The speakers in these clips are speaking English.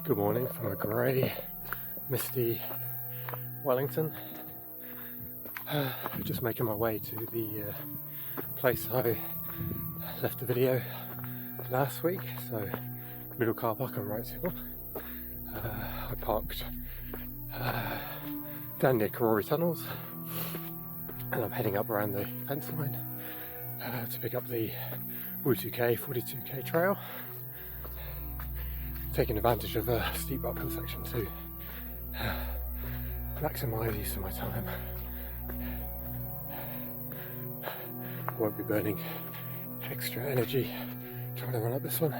Good morning from a grey, misty Wellington. Just making my way to the place I left the video last week, so middle car park on Wright. I parked down near Karori Tunnels and I'm heading up around the fence line to pick up the WUU2k 42k trail, taking advantage of a steep uphill section to maximise use of my time. I won't be burning extra energy trying to run up this one.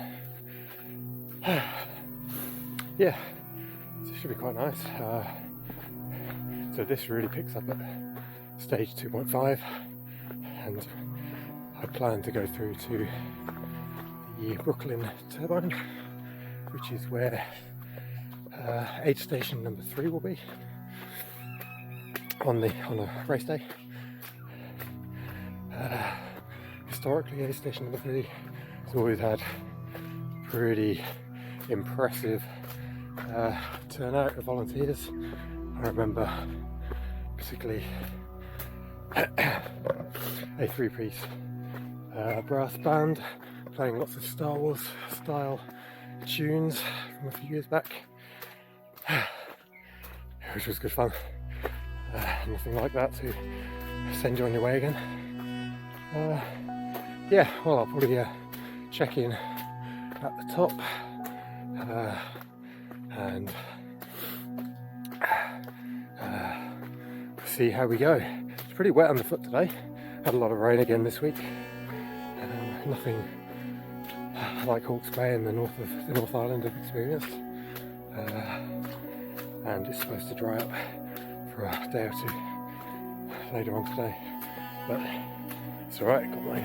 Yeah, so it should be quite nice. So this really picks up at stage 2.5 and I plan to go through to the Brooklyn turbine, which is where aid station number 3 will be on a race day. Historically, aid station number 3 has always had pretty impressive turnout of volunteers. I remember particularly a 3-piece brass band playing lots of Star Wars style tunes from a few years back, which was good fun. Nothing like that to send you on your way again. Yeah, well, I'll probably check in at the top and see how we go. It's pretty wet underfoot today. Had a lot of rain again this week. Nothing like Hawke's Bay in the North Island have experienced, and it's supposed to dry up for a day or two later on today, but it's alright. Got my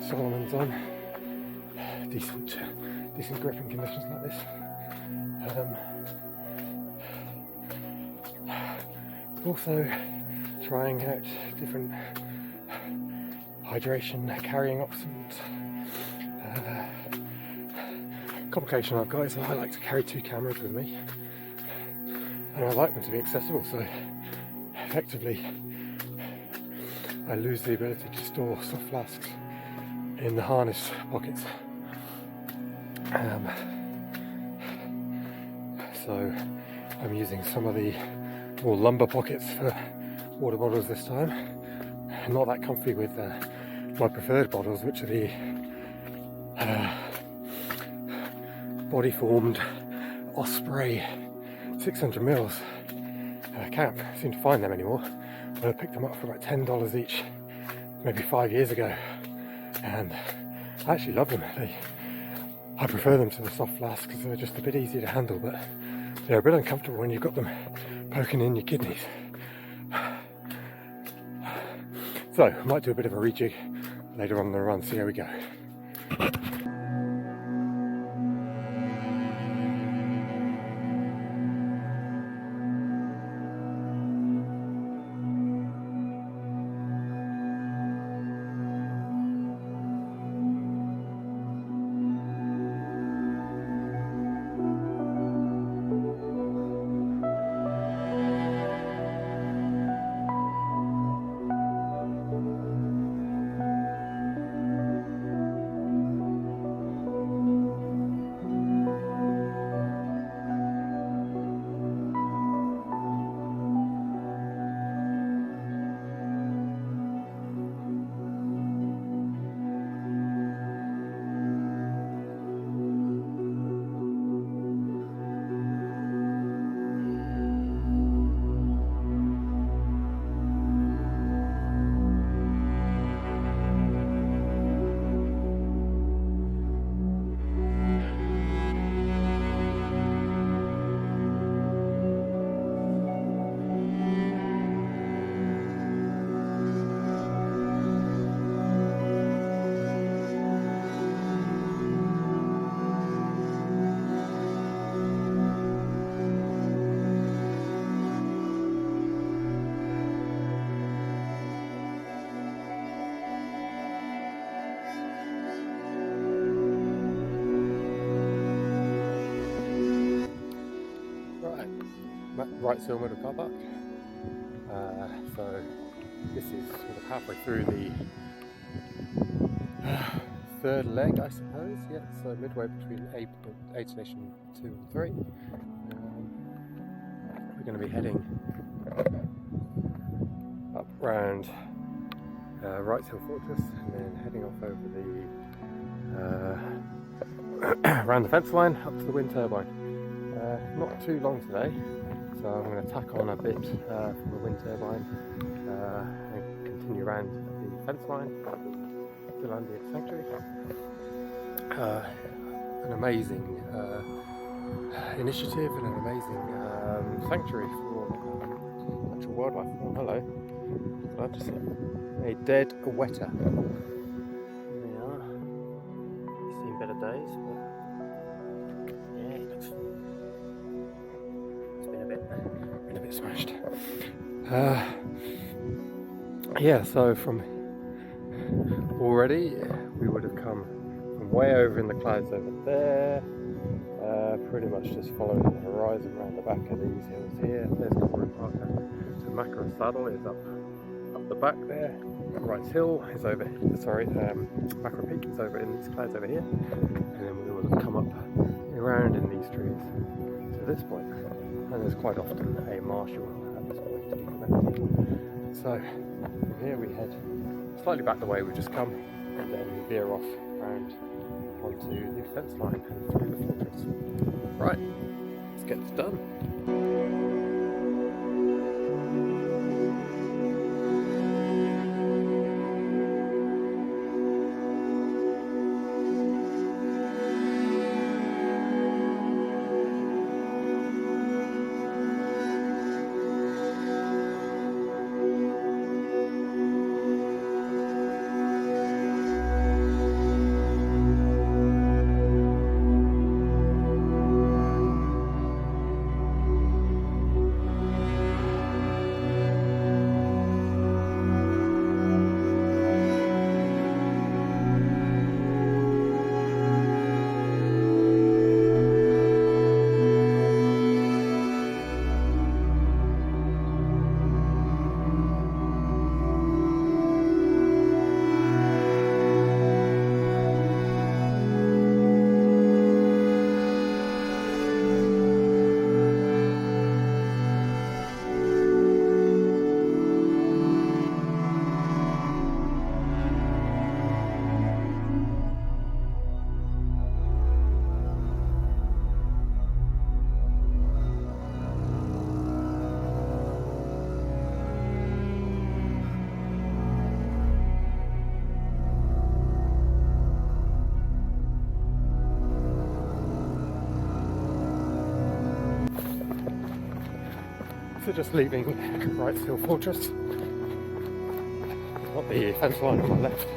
Solomon's on, decent gripping conditions like this. Also trying out different hydration carrying options. Complication I've got is that I like to carry 2 cameras with me, and I like them to be accessible, so effectively I lose the ability to store soft flasks in the harness pockets. So I'm using some of the more lumbar pockets for water bottles this time. I'm not that comfy with my preferred bottles, which are the body formed Osprey 600ml. Can't seem to find them anymore, but I picked them up for about $10 each maybe 5 years ago, and I actually love them. I prefer them to the soft flasks because they're just a bit easier to handle, but they're a bit uncomfortable when you've got them poking in your kidneys. So I might do a bit of a rejig later on in the run, see how we go. Wright Motor car park. So this is sort of halfway through the third leg, I suppose. Yeah, so midway between A Station 2 and 3. We're going to be heading up round Wright's Hill Fortress and then heading off over the around the fence line up to the wind turbine. Not too long today, so I'm going to tack on a bit from the wind turbine and continue around the fence line, Zealandia sanctuary. An amazing initiative and an amazing sanctuary for natural wildlife. Oh, hello. Glad to see a dead weta. Here we are. You've seen better days, but yeah, it looks. It's been a bit smashed. Yeah, so from already we would have come from way over in the clouds over there. Pretty much just following the horizon around the back of these hills here. There's Corey Parker. So Mackerel Saddle is up the back there. Wright's Hill is over. Sorry, Mackerel Peak is over in these clouds over here, and then we will have come up around in these trees to this point. And there's quite often a marshal at this point. So from here we head slightly back the way we've just come, and then we veer off around onto the fence line and through the fortress. Right, let's get this done. So just leaving Wright's Hill Fortress, got the fence line on my left,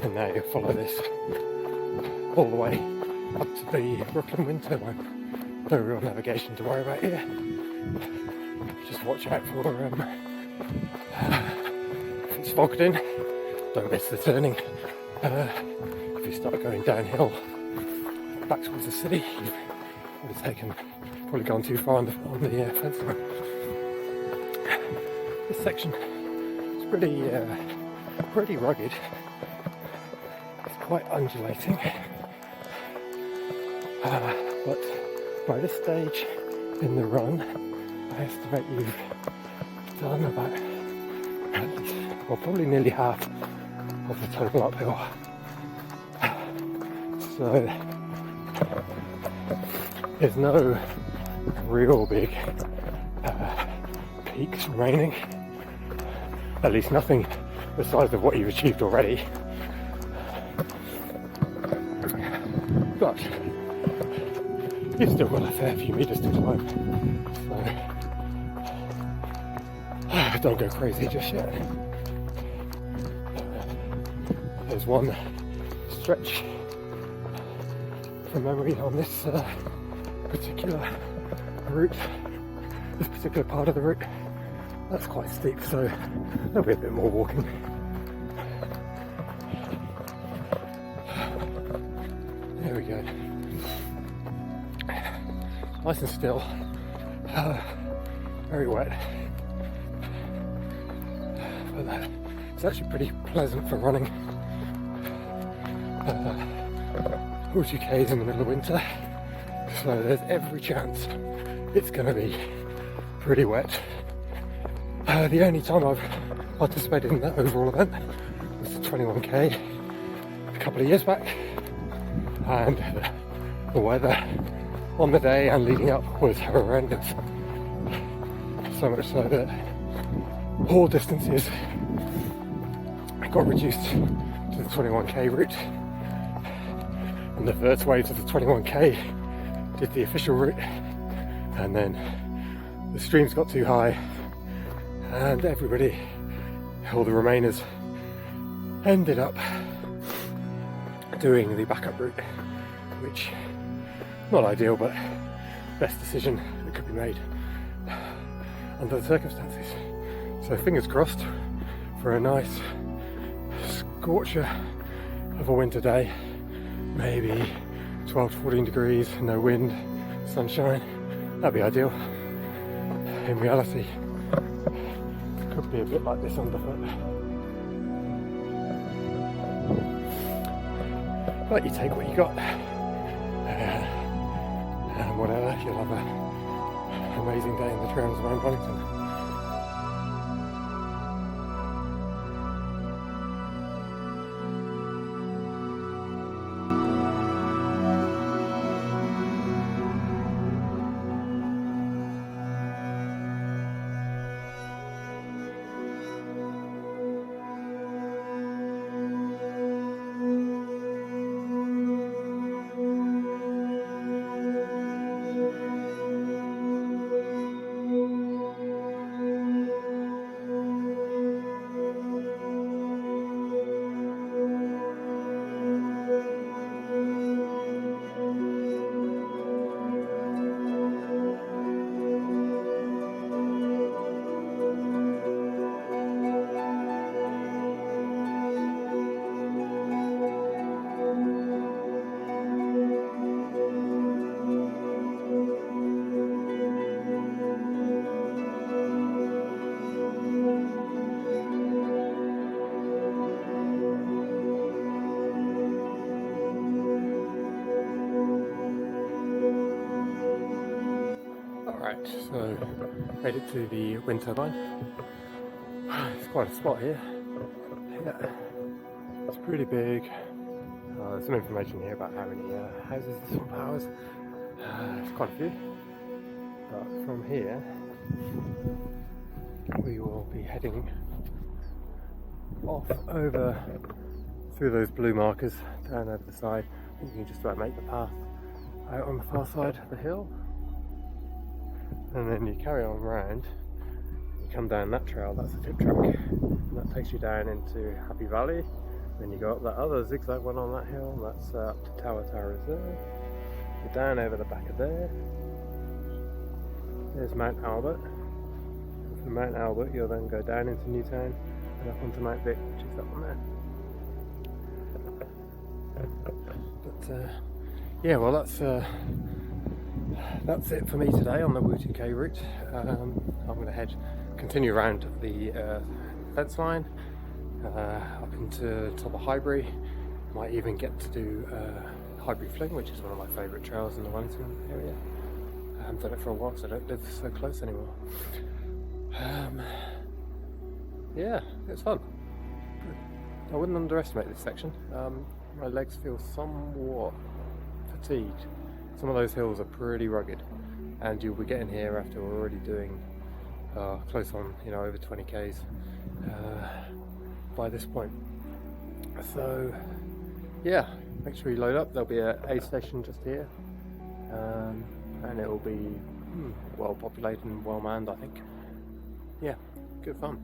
and now you follow this all the way up to the Brooklyn wind turbine. No real navigation to worry about here. Just watch out for if it's fogged in, don't miss the turning. If you start going downhill back towards the city, you would have probably gone too far on the fence line. This section is pretty rugged. It's quite undulating, but by this stage in the run, I estimate you've done about at least, well, probably nearly half of the total uphill. So there's no real big peaks remaining, at least nothing the size of what you've achieved already, but you've still got a fair few metres to climb, so don't go crazy just yet. There's one stretch from memory on this particular route, this particular part of the route, that's quite steep, so there'll be a bit more walking. There we go. nice and still, very wet, but it's actually pretty pleasant for running. WUU2k is in the middle of winter, so there's every chance it's going to be pretty wet. The only time I've participated in that overall event was the 21k a couple of years back, and the weather on the day and leading up was horrendous. So much so that all distances got reduced to the 21k route, and the first wave of the 21k did the official route, and then the streams got too high and everybody, all the remainers, ended up doing the backup route, which not ideal, but best decision that could be made under the circumstances. So fingers crossed for a nice scorcher of a winter day, maybe 12 to 14 degrees, no wind, sunshine. That'd be ideal. In reality, it could be a bit like this underfoot. But you take what you got, and whatever, you'll have an amazing day in the trails around Wellington. So, made it to the wind turbine. It's quite a spot here. Yeah, it's pretty big. There's some information here about how many houses this one powers. There's quite a few. But from here, we will be heading off over through those blue markers down over the side. You can just about make the path out on the far side of the hill. And then you carry on round, you come down that trail, that's the tip track, and that takes you down into Happy Valley. Then you go up that other zigzag one on that hill, and that's up to Tawatawa Reserve. You're down over the back of there. There's Mount Albert. And from Mount Albert you'll then go down into Newtown and up onto Mount Vic, which is that one there. But yeah, well that's it for me today on the WUU2k route. I'm going to continue around the fence line up into top of Highbury. Might even get to do Highbury Fling, which is one of my favourite trails in the Wellington area. I haven't done it for a while because I don't live so close anymore. Yeah, it's fun. I wouldn't underestimate this section. My legs feel somewhat fatigued. Some of those hills are pretty rugged, and you'll be getting here after we're already doing close on, over 20 k's by this point. So yeah, make sure you load up. There'll be a aid station just here, and it will be well populated and well manned, I think. Yeah, good fun.